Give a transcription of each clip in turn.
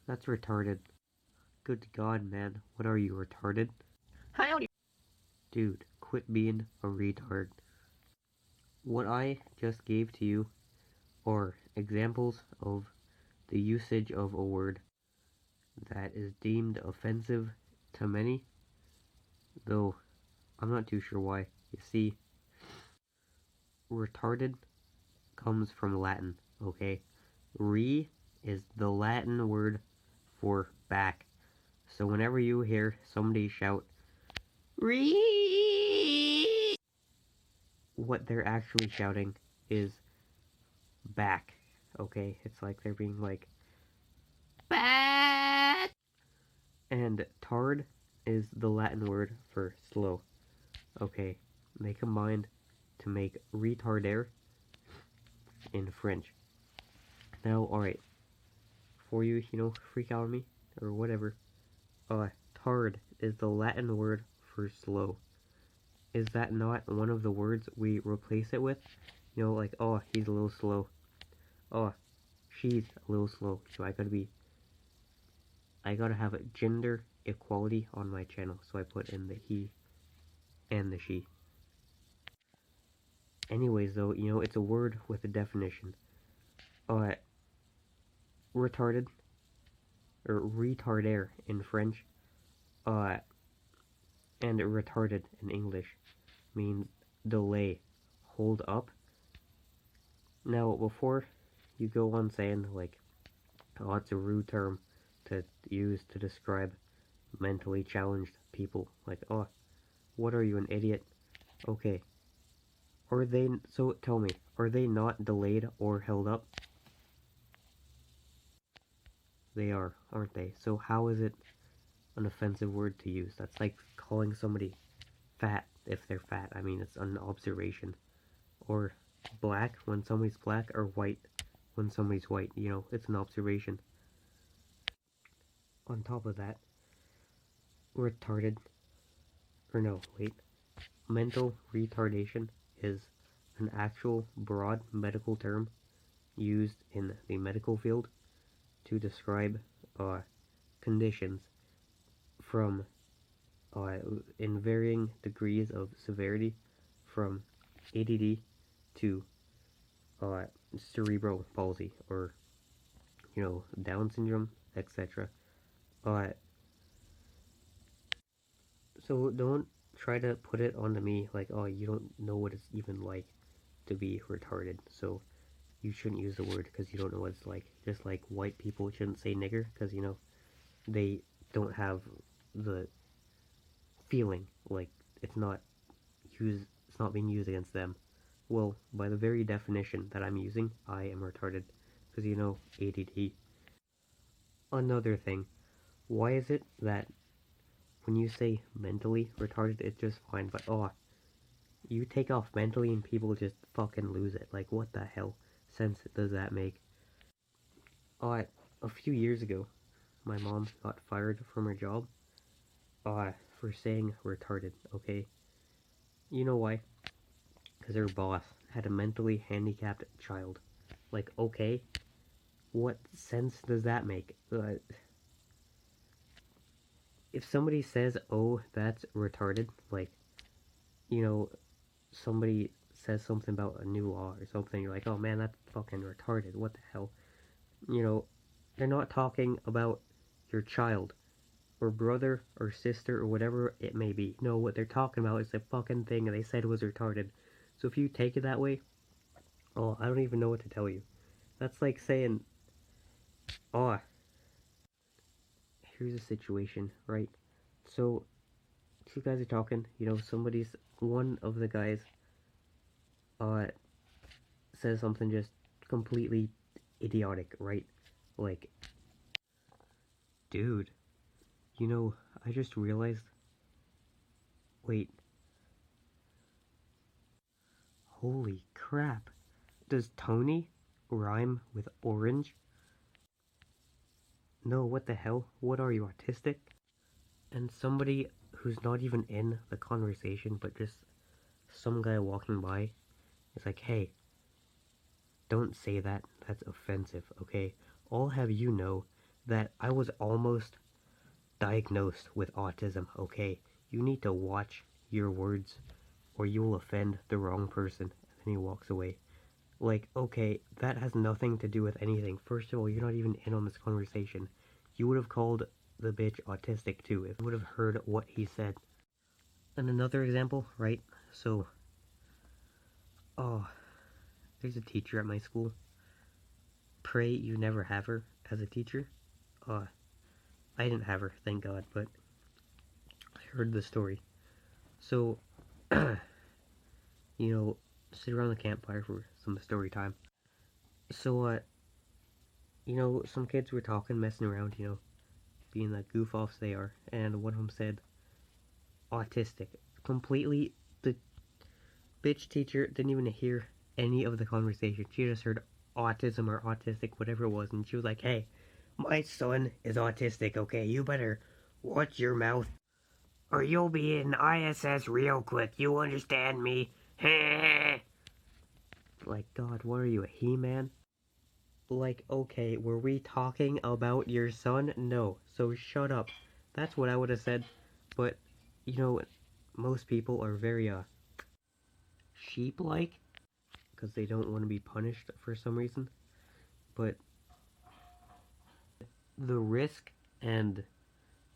That's retarded. Good God, man. What are you, retarded? Howdy. Dude, quit being a retard. What I just gave to you are examples of the usage of a word that is deemed offensive to many, though I'm not too sure why. You see, retarded comes from Latin, okay? Re is the Latin word for back. So whenever you hear somebody shout, re, what they're actually shouting is back, okay? It's like they're being like, back! And tard is the Latin word for slow, okay? They combined to make retarder in French. Now, alright, for you, freak out on me, or whatever, tard is the Latin word for slow. Is that not one of the words we replace it with? Like, oh, he's a little slow. Oh, she's a little slow. So I gotta have a gender equality on my channel. So I put in the he and the she. Anyways, though, it's a word with a definition. Retarded, or retarder in French, uh, and retarded in English means delay, hold up. Now, before you go on saying, like, oh, it's a rude term to use to describe mentally challenged people, like, oh, what are you, an idiot? Okay. So tell me, are they not delayed or held up? They are, aren't they? So how is it an offensive word to use? That's like calling somebody fat if they're fat. I mean, it's an observation. Or black when somebody's black, or white when somebody's white. It's an observation. On top of that, retarded, or no, wait, mental retardation is an actual broad medical term used in the medical field to describe conditions from in varying degrees of severity, from ADD to uh, cerebral palsy, or Down syndrome, etc. Uh, so don't try to put it onto me like, oh, you don't know what it's even like to be retarded, so you shouldn't use the word because you don't know what it's like. Just like white people shouldn't say nigger because, they don't have the feeling, like it's not being used against them. Well, by the very definition that I'm using, I am retarded because, ADD. Another thing, why is it that when you say mentally retarded, it's just fine, but oh, you take off mentally and people just fucking lose it. Like, what the hell sense does that make? Uh, a few years ago, my mom got fired from her job, for saying retarded, okay? You know why? Because her boss had a mentally handicapped child. Like, okay, what sense does that make? If somebody says, oh, that's retarded, like, you know, somebody says something about a new law or something, you're like, oh man, that's fucking retarded, what the hell? You know, they're not talking about your child, or brother, or sister, or whatever it may be. No, what they're talking about is the fucking thing they said was retarded. So if you take it that way, oh, I don't even know what to tell you. That's like saying, oh, here's a situation, right? So, two guys are talking, one of the guys, uh, says something just completely idiotic, right? Like, dude, I just realized, wait, holy crap, does Tony rhyme with orange? No, what the hell? What are you, autistic? And somebody who's not even in the conversation, but just some guy walking by is like, hey, don't say that. That's offensive, okay? I'll have you know that I was almost diagnosed with autism, okay? You need to watch your words or you will offend the wrong person. And then he walks away. Like, okay, that has nothing to do with anything. First of all, you're not even in on this conversation. You would have called the bitch autistic too if you would have heard what he said. And another example, right? So, oh, there's a teacher at my school. Pray you never have her as a teacher. Uh, I didn't have her, thank God, but I heard the story. So, you know, sit around the campfire for some story time. So, some kids were talking, messing around, being the goof offs they are, and one of them said, autistic. Completely, the bitch teacher didn't even hear any of the conversation. She just heard autism or autistic, whatever it was, and she was like, hey, my son is autistic, okay? You better watch your mouth, or you'll be in ISS real quick. You understand me? Like, God, what are you, a He-Man? Like, okay, were we talking about your son? No, so shut up. That's what I would have said. But, most people are very, sheep-like, because they don't want to be punished for some reason. But the risk and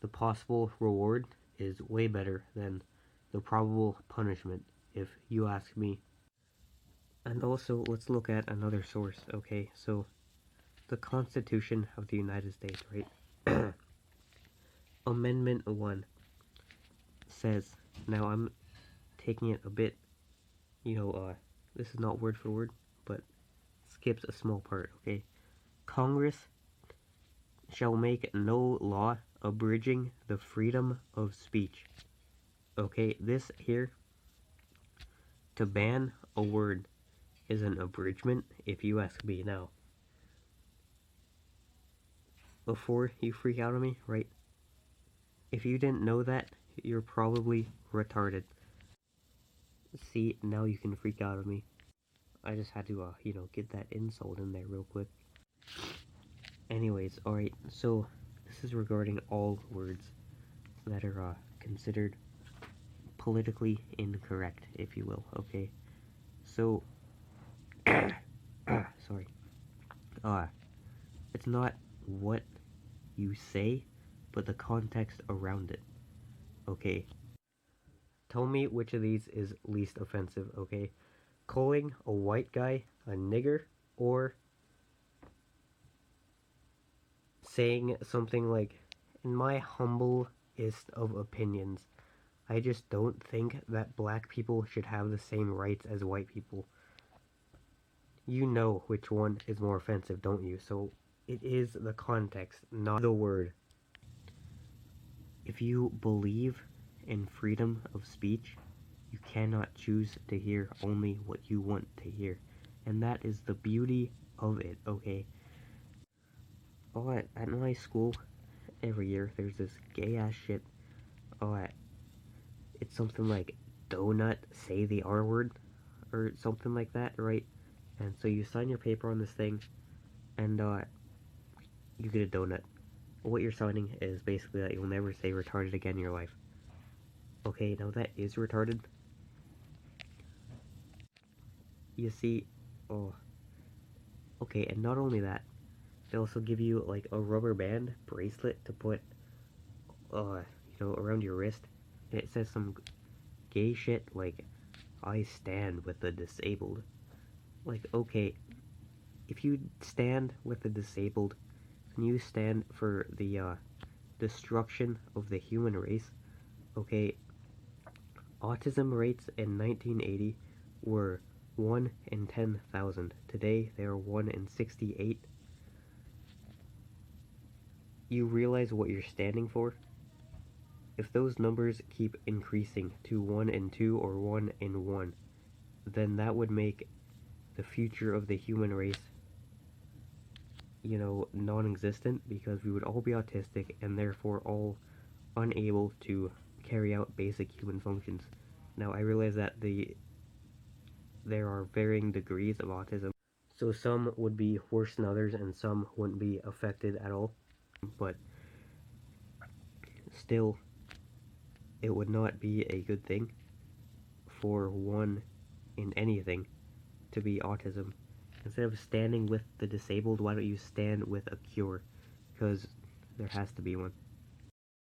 the possible reward is way better than the probable punishment, if you ask me. And also, let's look at another source, okay? So, the Constitution of the United States, right? Amendment 1 says, now I'm taking it a bit, this is not word for word, but skips a small part, okay? Congress shall make no law abridging the freedom of speech. Okay, this here, to ban a word is an abridgment, if you ask me. Now, before you freak out on me, right? If you didn't know that, you're probably retarded. See, now you can freak out on me. I just had to, get that insult in there real quick. Anyways, alright, so this is regarding all words that are considered politically incorrect, if you will, okay? So, sorry. It's not what you say, but the context around it, okay? Tell me which of these is least offensive, okay? Calling a white guy a nigger, or saying something like, in my humblest of opinions, I just don't think that black people should have the same rights as white people. You know which one is more offensive, don't you? So it is the context, not the word. If you believe in freedom of speech, you cannot choose to hear only what you want to hear. And that is the beauty of it, okay? Oh, at my school, every year, there's this gay-ass shit. Oh, it's something like, donut, say the R word, or something like that, right? And so you sign your paper on this thing, and you get a donut. What you're signing is basically that you'll never say retarded again in your life. Okay, now that is retarded. You see, oh, okay, and not only that, they also give you like a rubber band bracelet to put, around your wrist, and it says some gay shit like, I stand with the disabled. Like, okay, if you stand with the disabled, then you stand for the destruction of the human race. Okay, autism rates in 1980 were 1 in 10,000. Today, they are 1 in 68. You realize what you're standing for? If those numbers keep increasing to 1 in 2 or 1 in 1, then that would make the future of the human race, non-existent, because we would all be autistic and therefore all unable to carry out basic human functions. Now, I realize that there are varying degrees of autism, so some would be worse than others and some wouldn't be affected at all. but still, it would not be a good thing for one in anything to be autism. Instead of standing with the disabled, why don't you stand with a cure? Because there has to be one.